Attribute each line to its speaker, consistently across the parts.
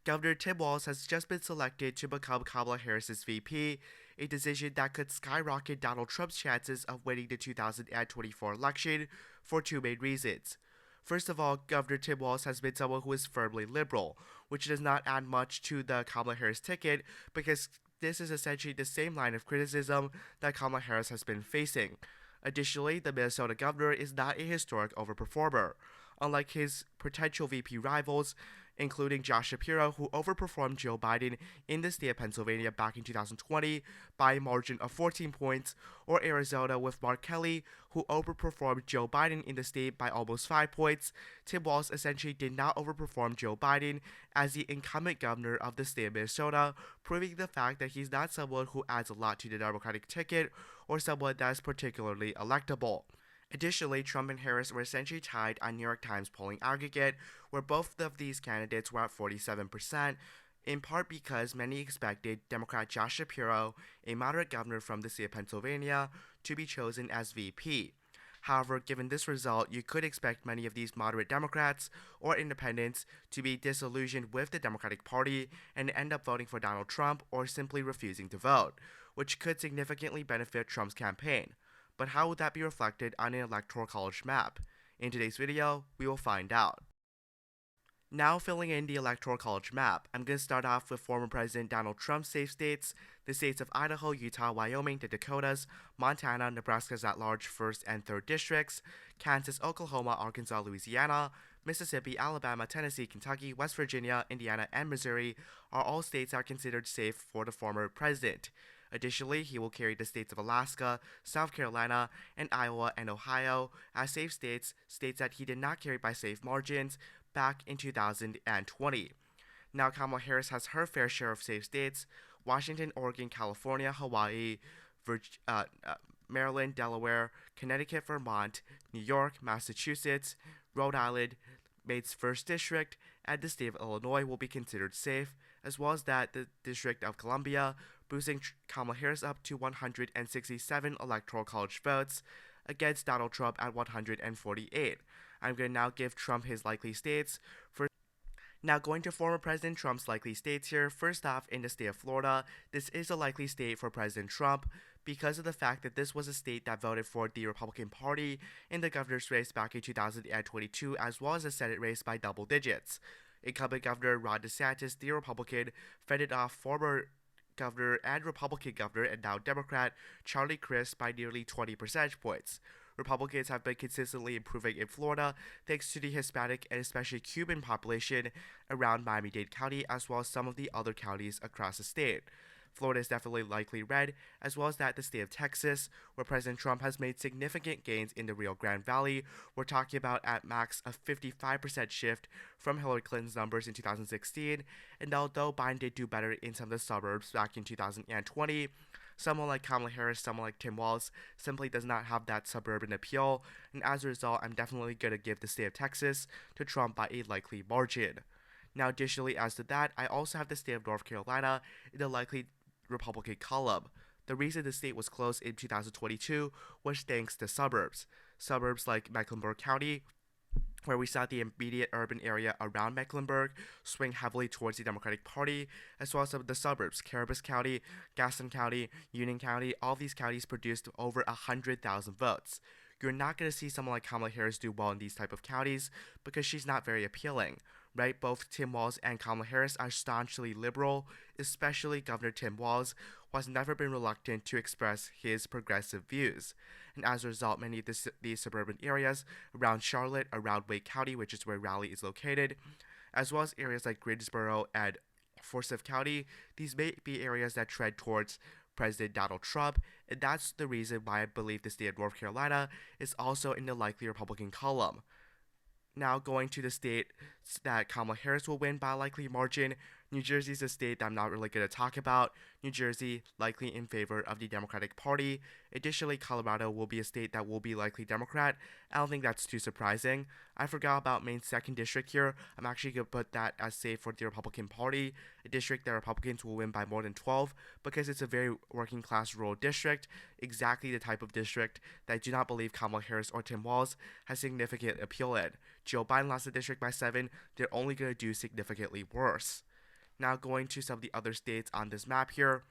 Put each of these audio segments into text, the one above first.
Speaker 1: Governor Tim Walz has just been selected to become Kamala Harris's VP, a decision that could skyrocket Donald Trump's chances of winning the 2024 election for two main reasons. First of all, Governor Tim Walz has been someone who is firmly liberal, which does not add much to the Kamala Harris ticket because this is essentially the same line of criticism that Kamala Harris has been facing. Additionally, the Minnesota governor is not a historic overperformer. Unlike his potential VP rivals, including Josh Shapiro, who overperformed Joe Biden in the state of Pennsylvania back in 2020 by a margin of 14 points, or Arizona with Mark Kelly, who overperformed Joe Biden in the state by almost 5 points. Tim Walz essentially did not overperform Joe Biden as the incumbent governor of the state of Minnesota, proving the fact that he's not someone who adds a lot to the Democratic ticket or someone that is particularly electable. Additionally, Trump and Harris were essentially tied on New York Times polling aggregate, where both of these candidates were at 47%, in part because many expected Democrat Josh Shapiro, a moderate governor from the state of Pennsylvania, to be chosen as VP. However, given this result, you could expect many of these moderate Democrats or independents to be disillusioned with the Democratic Party and end up voting for Donald Trump or simply refusing to vote, which could significantly benefit Trump's campaign. But how would that be reflected on an Electoral College Map? In today's video, we will find out. Now filling in the Electoral College Map, I'm going to start off with former President Donald Trump's safe states, the states of Idaho, Utah, Wyoming, the Dakotas, Montana, Nebraska's at-large 1st and 3rd districts, Kansas, Oklahoma, Arkansas, Louisiana, Mississippi, Alabama, Tennessee, Kentucky, West Virginia, Indiana, and Missouri are all states that are considered safe for the former president. Additionally, he will carry the states of Alaska, South Carolina, and Iowa and Ohio as safe states, states that he did not carry by safe margins back in 2020. Now, Kamala Harris has her fair share of safe states: Washington, Oregon, California, Hawaii, Maryland, Delaware, Connecticut, Vermont, New York, Massachusetts, Rhode Island, Maine's 1st district, and the state of Illinois will be considered safe, as well as that the District of Columbia, boosting Kamala Harris up to 167 Electoral College votes against Donald Trump at 148. I'm going to now give Trump his likely states. Now going to former President Trump's likely states here. First off, in the state of Florida, this is a likely state for President Trump because of the fact that this was a state that voted for the Republican Party in the governor's race back in 2022, as well as a Senate race by double digits. Incumbent Governor Ron DeSantis, the Republican, fended off former governor and Republican governor and now Democrat Charlie Crist by nearly 20 percentage points. Republicans have been consistently improving in Florida thanks to the Hispanic and especially Cuban population around Miami-Dade County, as well as some of the other counties across the state. Florida is definitely likely red, as well as that the state of Texas, where President Trump has made significant gains in the Rio Grande Valley. We're talking about at max a 55% shift from Hillary Clinton's numbers in 2016, and although Biden did do better in some of the suburbs back in 2020, someone like Kamala Harris, someone like Tim Walz, simply does not have that suburban appeal, and as a result, I'm definitely going to give the state of Texas to Trump by a likely margin. Now, additionally, as to that, I also have the state of North Carolina in the likely Republican column. The reason the state was close in 2022 was thanks to suburbs. Suburbs like Mecklenburg County, where we saw the immediate urban area around Mecklenburg swing heavily towards the Democratic Party, as well as some of the suburbs. Caribous County, Gaston County, Union County, all these counties produced over 100,000 votes. You're not going to see someone like Kamala Harris do well in these type of counties because she's not very appealing, right? Both Tim Walz and Kamala Harris are staunchly liberal, especially Governor Tim Walz, who has never been reluctant to express his progressive views. And as a result, many of these suburban areas around Charlotte, around Wake County, which is where Raleigh is located, as well as areas like Greensboro and Forsyth County, these may be areas that tread towards President Donald Trump, and that's the reason why I believe the state of North Carolina is also in the likely Republican column. Now going to the state that Kamala Harris will win by a likely margin, New Jersey is a state that I'm not really going to talk about. New Jersey likely in favor of the Democratic Party. Additionally, Colorado will be a state that will be likely Democrat. I don't think that's too surprising. I forgot about Maine's 2nd district here. I'm actually going to put that as safe for the Republican Party, a district that Republicans will win by more than 12 because it's a very working class rural district, exactly the type of district that I do not believe Kamala Harris or Tim Walz has significant appeal in. Joe Biden lost the district by 7. They're only going to do significantly worse. Now going to some of the other states on this map here.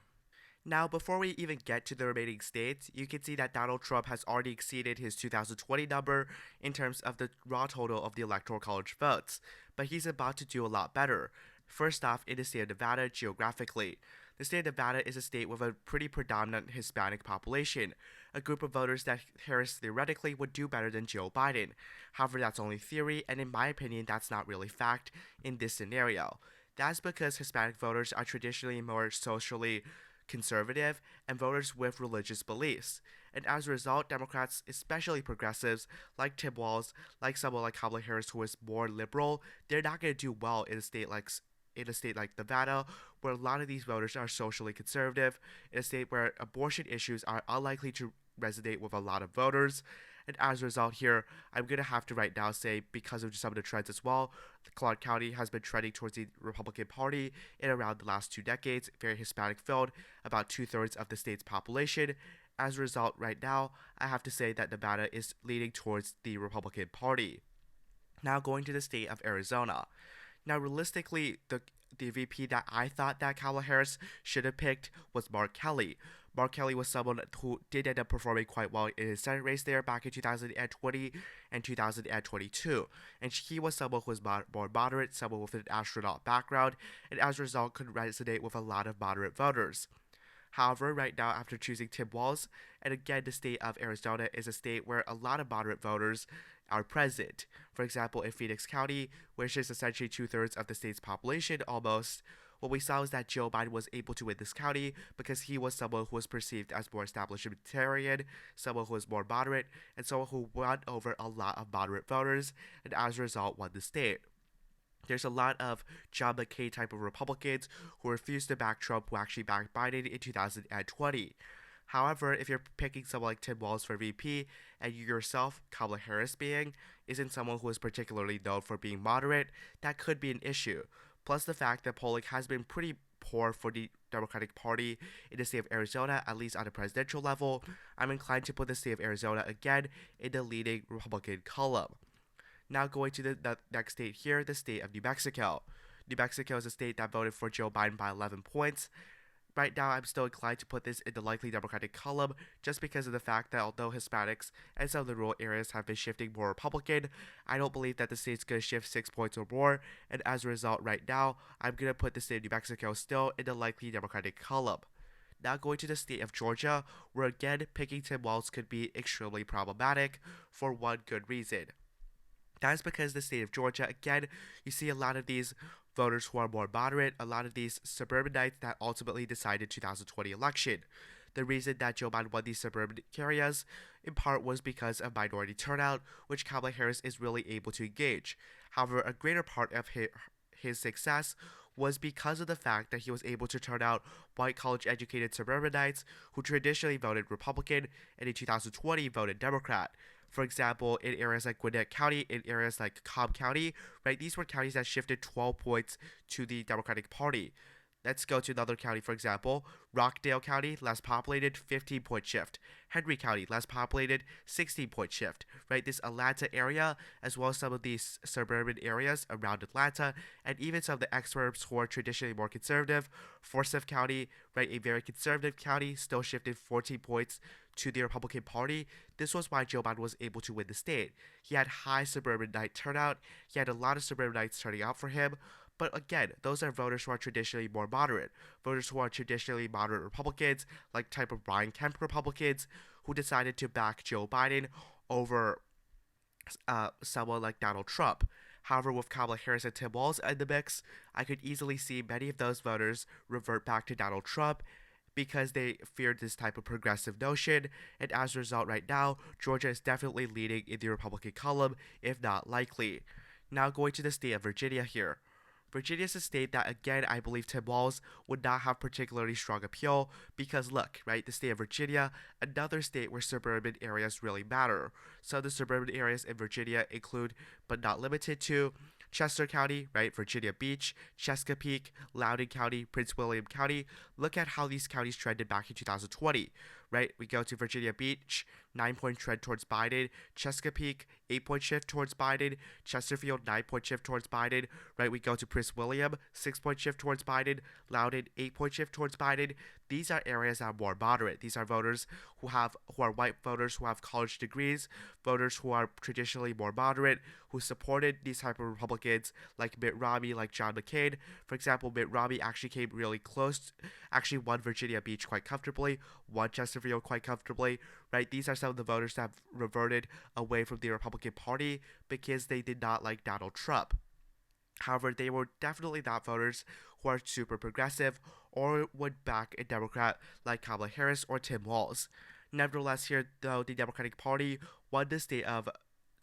Speaker 1: Now, before we even get to the remaining states, you can see that Donald Trump has already exceeded his 2020 number in terms of the raw total of the Electoral College votes, but he's about to do a lot better. First off, in the state of Nevada geographically. The state of Nevada is a state with a pretty predominant Hispanic population, a group of voters that Harris theoretically would do better than Joe Biden. However, that's only theory, and in my opinion, that's not really fact in this scenario. That's because Hispanic voters are traditionally more socially conservative and voters with religious beliefs. And as a result, Democrats, especially progressives like Tim Walz, like someone like Kamala Harris who is more liberal, they're not going to do well in a state like Nevada, where a lot of these voters are socially conservative, in a state where abortion issues are unlikely to resonate with a lot of voters. And as a result here, I'm going to have to right now say, because of some of the trends as well, Clark County has been trending towards the Republican Party in around the last 2 decades, very Hispanic filled, about 2/3 of the state's population. As a result, right now, I have to say that Nevada is leaning towards the Republican Party. Now going to the state of Arizona. Now, realistically, the VP that I thought that Kamala Harris should have picked was Mark Kelly. Mark Kelly was someone who did end up performing quite well in his Senate race there back in 2020 and 2022. And he was someone who was more moderate, someone with an astronaut background, and as a result could resonate with a lot of moderate voters. However, right now, after choosing Tim Walz, and again, the state of Arizona is a state where a lot of moderate voters are present. For example, in Phoenix County, which is essentially 2/3 of the state's population almost, what we saw was that Joe Biden was able to win this county because he was someone who was perceived as more establishmentarian, someone who was more moderate, and someone who won over a lot of moderate voters, and as a result won the state. There's a lot of John McCain type of Republicans who refused to back Trump who actually backed Biden in 2020. However, if you're picking someone like Tim Walz for VP, and you yourself, Kamala Harris isn't someone who is particularly known for being moderate, that could be an issue. Plus the fact that polling has been pretty poor for the Democratic Party in the state of Arizona, at least on a presidential level, I'm inclined to put the state of Arizona again in the leading Republican column. Now going to the next state here, the state of New Mexico. New Mexico is a state that voted for Joe Biden by 11 points. Right now, I'm still inclined to put this in the likely Democratic column just because of the fact that although Hispanics and some of the rural areas have been shifting more Republican, I don't believe that the state's going to shift 6 points or more, and as a result, right now, I'm going to put the state of New Mexico still in the likely Democratic column. Now going to the state of Georgia, where again, picking Tim Walz could be extremely problematic for one good reason. That is because the state of Georgia, again, you see a lot of these voters who are more moderate, a lot of these suburbanites that ultimately decided 2020 election. The reason that Joe Biden won these suburban areas, in part, was because of minority turnout, which Kamala Harris is really able to engage. However, a greater part of his success was because of the fact that he was able to turn out white college-educated suburbanites who traditionally voted Republican and in 2020 voted Democrat. For example, in areas like Gwinnett County, in areas like Cobb County, right? These were counties that shifted 12 points to the Democratic Party. Let's go to another county, for example. Rockdale County, less populated, 15-point shift. Henry County, less populated, 16-point shift. Right, this Atlanta area, as well as some of these suburban areas around Atlanta, and even some of the exurbs who are traditionally more conservative. Forsyth County, right, a very conservative county, still shifted 14 points to the Republican Party. This was why Joe Biden was able to win the state. He had high suburbanites turnout. He had a lot of suburbanites turning out for him. But again, those are voters who are traditionally more moderate. Voters who are traditionally moderate Republicans, like type of Brian Kemp Republicans, who decided to back Joe Biden over someone like Donald Trump. However, with Kamala Harris and Tim Walz in the mix, I could easily see many of those voters revert back to Donald Trump because they feared this type of progressive notion, and as a result right now, Georgia is definitely leading in the Republican column, if not likely. Now going to the state of Virginia here. Virginia is a state that, again, I believe Tim Walz would not have particularly strong appeal because, look, right, the state of Virginia, another state where suburban areas really matter. So the suburban areas in Virginia include, but not limited to, Chester County, right, Virginia Beach, Chesapeake, Loudoun County, Prince William County. Look at how these counties trended back in 2020. right? We go to Virginia Beach, 9-point trend towards Biden. Chesapeake, 8-point shift towards Biden. Chesterfield, 9-point shift towards Biden, right? We go to Prince William, 6-point shift towards Biden. Loudoun, 8-point shift towards Biden. These are areas that are more moderate. These are voters who are white voters who have college degrees, voters who are traditionally more moderate, who supported these type of Republicans like Mitt Romney, like John McCain. For example, Mitt Romney actually came really close, actually won Virginia Beach quite comfortably, won Chesterfield quite comfortably, right? These are some of the voters that have reverted away from the Republican Party because they did not like Donald Trump. However, they were definitely not voters who are super progressive or would back a Democrat like Kamala Harris or Tim Walz. Nevertheless, here, though, the Democratic Party won the state of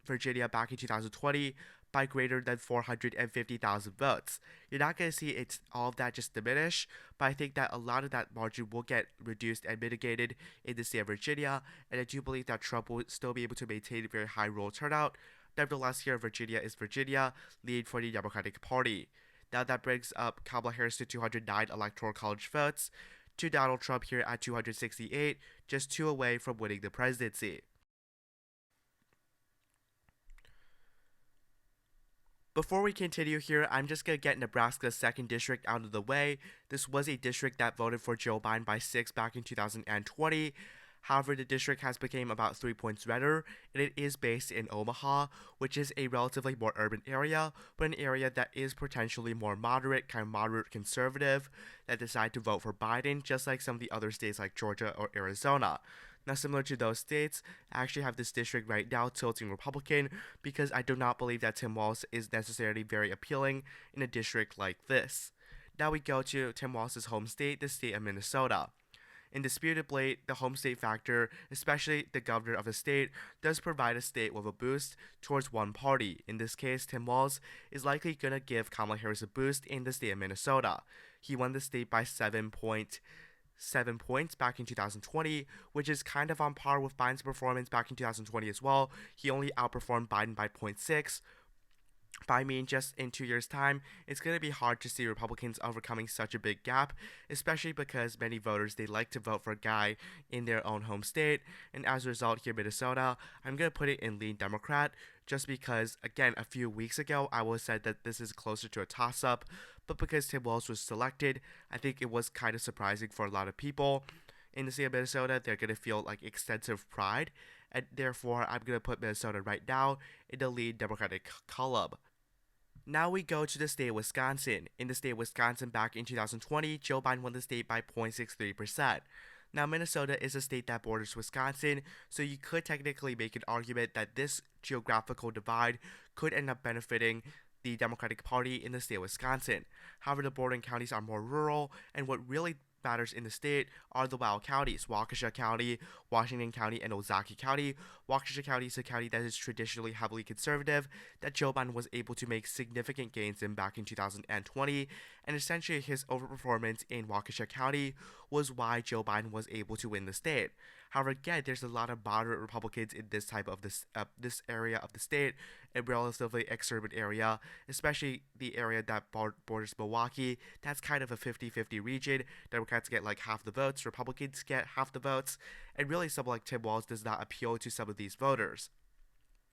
Speaker 1: Virginia back in 2020 by greater than 450,000 votes. You're not going to see all of that just diminish, but I think that a lot of that margin will get reduced and mitigated in the state of Virginia, and I do believe that Trump will still be able to maintain a very high rural turnout. Nevertheless, here, Virginia is Virginia, lead for the Democratic Party. Now that brings up Kamala Harris to 209 Electoral College votes, to Donald Trump here at 268, just 2 away from winning the presidency. Before we continue here, I'm just going to get Nebraska's 2nd district out of the way. This was a district that voted for Joe Biden by 6 back in 2020. However, the district has become about 3 points redder, and it is based in Omaha, which is a relatively more urban area, but an area that is potentially more moderate, kind of moderate conservative, that decide to vote for Biden, just like some of the other states like Georgia or Arizona. Now, similar to those states, I actually have this district right now tilting Republican because I do not believe that Tim Walz is necessarily very appealing in a district like this. Now we go to Tim Walz's home state, the state of Minnesota. Indisputably, the home state factor, especially the governor of the state, does provide a state with a boost towards one party. In this case, Tim Walz is likely going to give Kamala Harris a boost in the state of Minnesota. He won the state by 7 points back in 2020, which is kind of on par with Biden's performance back in 2020 as well. He only outperformed Biden by 0.6. I mean, just in 2 years' time, it's going to be hard to see Republicans overcoming such a big gap, especially because many voters, they like to vote for a guy in their own home state, and as a result, here in Minnesota, I'm going to put it in lean Democrat, just because, again, a few weeks ago, I would have said that this is closer to a toss-up, but because Tim Walz was selected, I think it was kind of surprising for a lot of people. In the state of Minnesota, they're going to feel like extensive pride, and therefore, I'm going to put Minnesota right now in the lead Democratic column. Now we go to the state of Wisconsin. In the state of Wisconsin back in 2020, Joe Biden won the state by 0.63%. Now Minnesota is a state that borders Wisconsin, so you could technically make an argument that this geographical divide could end up benefiting the Democratic Party in the state of Wisconsin. However, the bordering counties are more rural, and what really matters in the state are the wild counties: Waukesha County, Washington County, and Ozaukee County. Waukesha County is a county that is traditionally heavily conservative, that Joe Biden was able to make significant gains in back in 2020, and essentially his overperformance in Waukesha County was why Joe Biden was able to win the state. However, again, there's a lot of moderate Republicans in this type of this area of the state, a relatively exurban area, especially the area that borders Milwaukee. That's kind of a 50-50 region. Democrats get like half the votes, Republicans get half the votes, and really someone like Tim Walz does not appeal to some of these voters.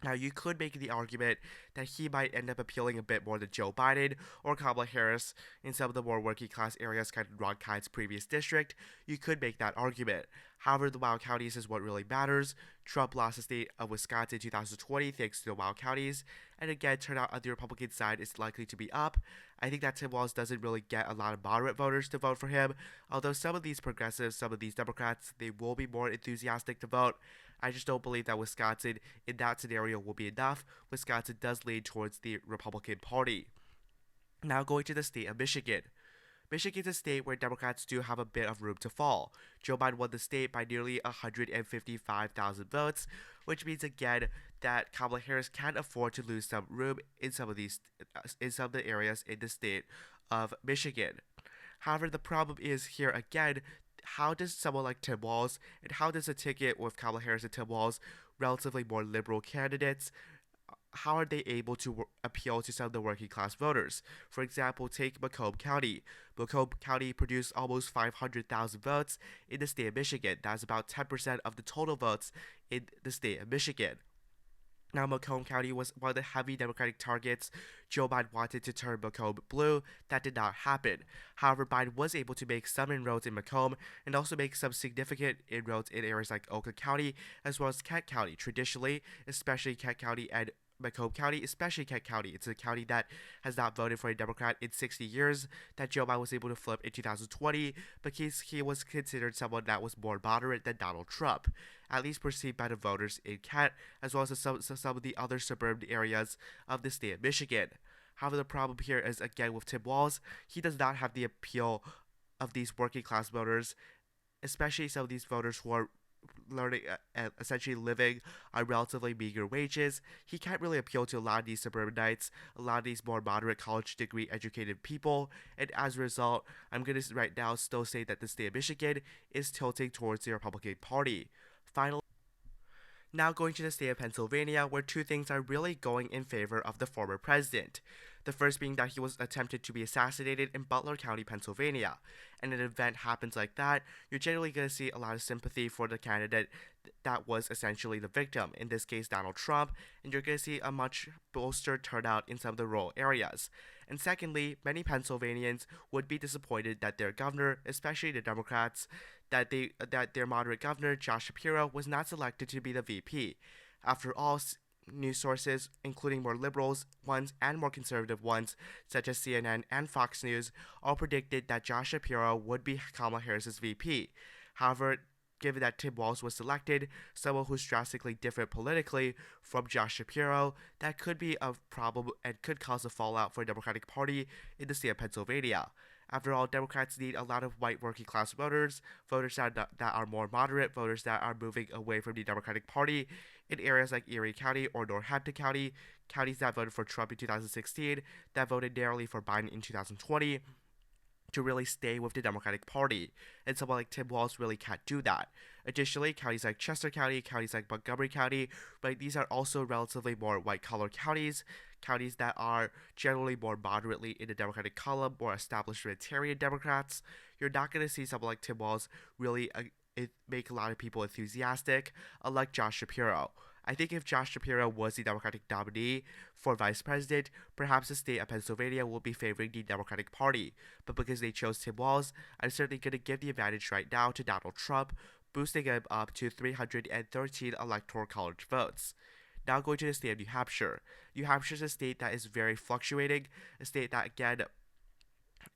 Speaker 1: Now, you could make the argument that he might end up appealing a bit more to Joe Biden or Kamala Harris in some of the more working class areas, kind of Ron Kyne's previous district. You could make that argument. However, the wild counties is what really matters. Trump lost the state of Wisconsin in 2020 thanks to the wild counties, and again, turnout on the Republican side is likely to be up. I think that Tim Walz doesn't really get a lot of moderate voters to vote for him, although some of these progressives, some of these Democrats, they will be more enthusiastic to vote. I just don't believe that Wisconsin, in that scenario, will be enough. Wisconsin does lean towards the Republican Party. Now going to the state of Michigan. Michigan is a state where Democrats do have a bit of room to fall. Joe Biden won the state by nearly 155,000 votes, which means again that Kamala Harris can afford to lose some room in some of the areas in the state of Michigan. However, the problem is here again, how does someone like Tim Walz, and how does a ticket with Kamala Harris and Tim Walz, relatively more liberal candidates, how are they able to appeal to some of the working class voters? For example, take Macomb County. Macomb County produced almost 500,000 votes in the state of Michigan. That's about 10% of the total votes in the state of Michigan. Now, Macomb County was one of the heavy Democratic targets. Joe Biden wanted to turn Macomb blue. That did not happen. However, Biden was able to make some inroads in Macomb and also make some significant inroads in areas like Oakland County as well as Kent County. Traditionally, especially Kent County and Macomb County, especially Kent County. It's a county that has not voted for a Democrat in 60 years that Joe Biden was able to flip in 2020 because he was considered someone that was more moderate than Donald Trump, at least perceived by the voters in Kent, as well as some of the other suburban areas of the state of Michigan. However, the problem here is, again, with Tim Walz, he does not have the appeal of these working class voters, especially some of these voters who are learning and essentially living on relatively meager wages. He can't really appeal to a lot of these suburbanites, a lot of these more moderate college degree educated people, and as a result, I'm going to right now still say that the state of Michigan is tilting towards the Republican Party. Finally, now going to the state of Pennsylvania, where two things are really going in favor of the former president. The first being that he was attempted to be assassinated in Butler County, Pennsylvania. And an event happens like that, you're generally going to see a lot of sympathy for the candidate that was essentially the victim, in this case Donald Trump, and you're going to see a much bolstered turnout in some of the rural areas. And secondly, many Pennsylvanians would be disappointed that their governor, especially the Democrats, that their moderate governor, Josh Shapiro, was not selected to be the VP. After all, news sources, including more liberals ones and more conservative ones, such as CNN and Fox News, all predicted that Josh Shapiro would be Kamala Harris's VP. However, given that Tim Walz was selected, someone who's drastically different politically from Josh Shapiro, that could be a problem and could cause a fallout for the Democratic Party in the state of Pennsylvania. After all, Democrats need a lot of white working class voters, voters that are more moderate, voters that are moving away from the Democratic Party in areas like Erie County or Northampton County, counties that voted for Trump in 2016, that voted narrowly for Biden in 2020, to really stay with the Democratic Party, and someone like Tim Walz really can't do that. Additionally, counties like Chester County, counties like Montgomery County, right, these are also relatively more white-collar counties, counties that are generally more moderately in the Democratic column, more established libertarian Democrats. You're not going to see someone like Tim Walz really make a lot of people enthusiastic, unlike Josh Shapiro. I think if Josh Shapiro was the Democratic nominee for vice president, perhaps the state of Pennsylvania will be favoring the Democratic Party. But because they chose Tim Walz, I'm certainly going to give the advantage right now to Donald Trump, boosting him up to 313 Electoral College votes. Now going to the state of New Hampshire. New Hampshire is a state that is very fluctuating, a state that, again,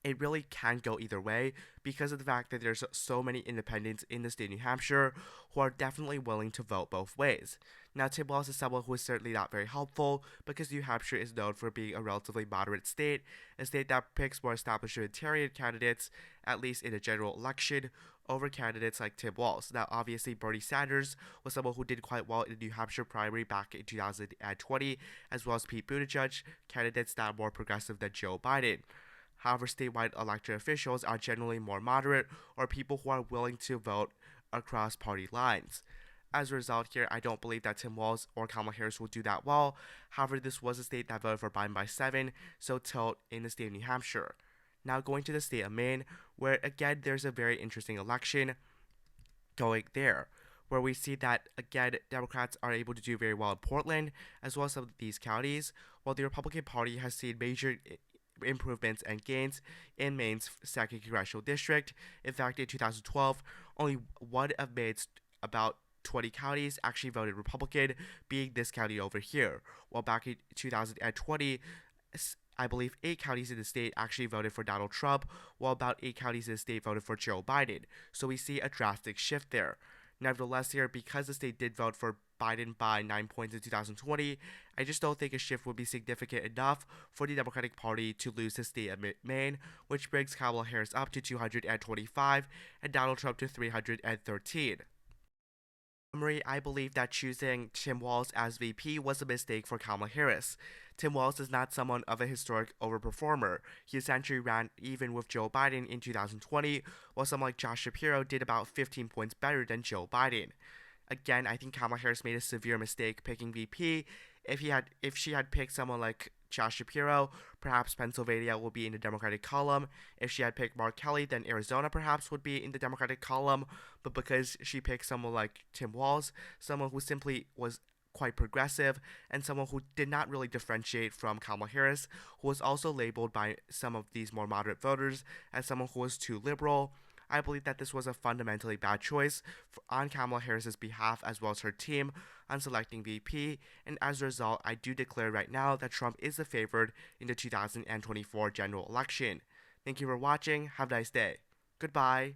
Speaker 1: it really can go either way because of the fact that there's so many independents in the state of New Hampshire who are definitely willing to vote both ways. Now, Tim Walz is someone who is certainly not very helpful because New Hampshire is known for being a relatively moderate state, a state that picks more established libertarian candidates, at least in a general election, over candidates like Tim Walz. Now, obviously, Bernie Sanders was someone who did quite well in the New Hampshire primary back in 2020, as well as Pete Buttigieg, candidates that are more progressive than Joe Biden. However, statewide elected officials are generally more moderate or people who are willing to vote across party lines. As a result here, I don't believe that Tim Walz or Kamala Harris will do that well. However, this was a state that voted for Biden by 7, so tilt in the state of New Hampshire. Now going to the state of Maine, where again there's a very interesting election going there, where we see that, again, Democrats are able to do very well in Portland, as well as some of these counties, while the Republican Party has seen major improvements and gains in Maine's 2nd Congressional District. In fact, in 2012, only one of Maine's about 20 counties actually voted Republican, being this county over here, while back in 2020, I believe 8 counties in the state actually voted for Donald Trump, while about 8 counties in the state voted for Joe Biden. So we see a drastic shift there. Nevertheless, here, because the state did vote for Biden by 9 points in 2020, I just don't think a shift would be significant enough for the Democratic Party to lose the state of Maine, which brings Kamala Harris up to 225 and Donald Trump to 313. Summary, I believe that choosing Tim Walz as VP was a mistake for Kamala Harris. Tim Walz is not someone of a historic overperformer. He essentially ran even with Joe Biden in 2020, while someone like Josh Shapiro did about 15 points better than Joe Biden. Again, I think Kamala Harris made a severe mistake picking VP If she had picked someone like Josh Shapiro, perhaps Pennsylvania will be in the Democratic column. If she had picked Mark Kelly, then Arizona perhaps would be in the Democratic column. But because she picked someone like Tim Walz, someone who simply was quite progressive, and someone who did not really differentiate from Kamala Harris, who was also labeled by some of these more moderate voters as someone who was too liberal, I believe that this was a fundamentally bad choice on Kamala Harris's behalf as well as her team on selecting VP, and as a result, I do declare right now that Trump is the favored in the 2024 general election. Thank you for watching. Have a nice day. Goodbye.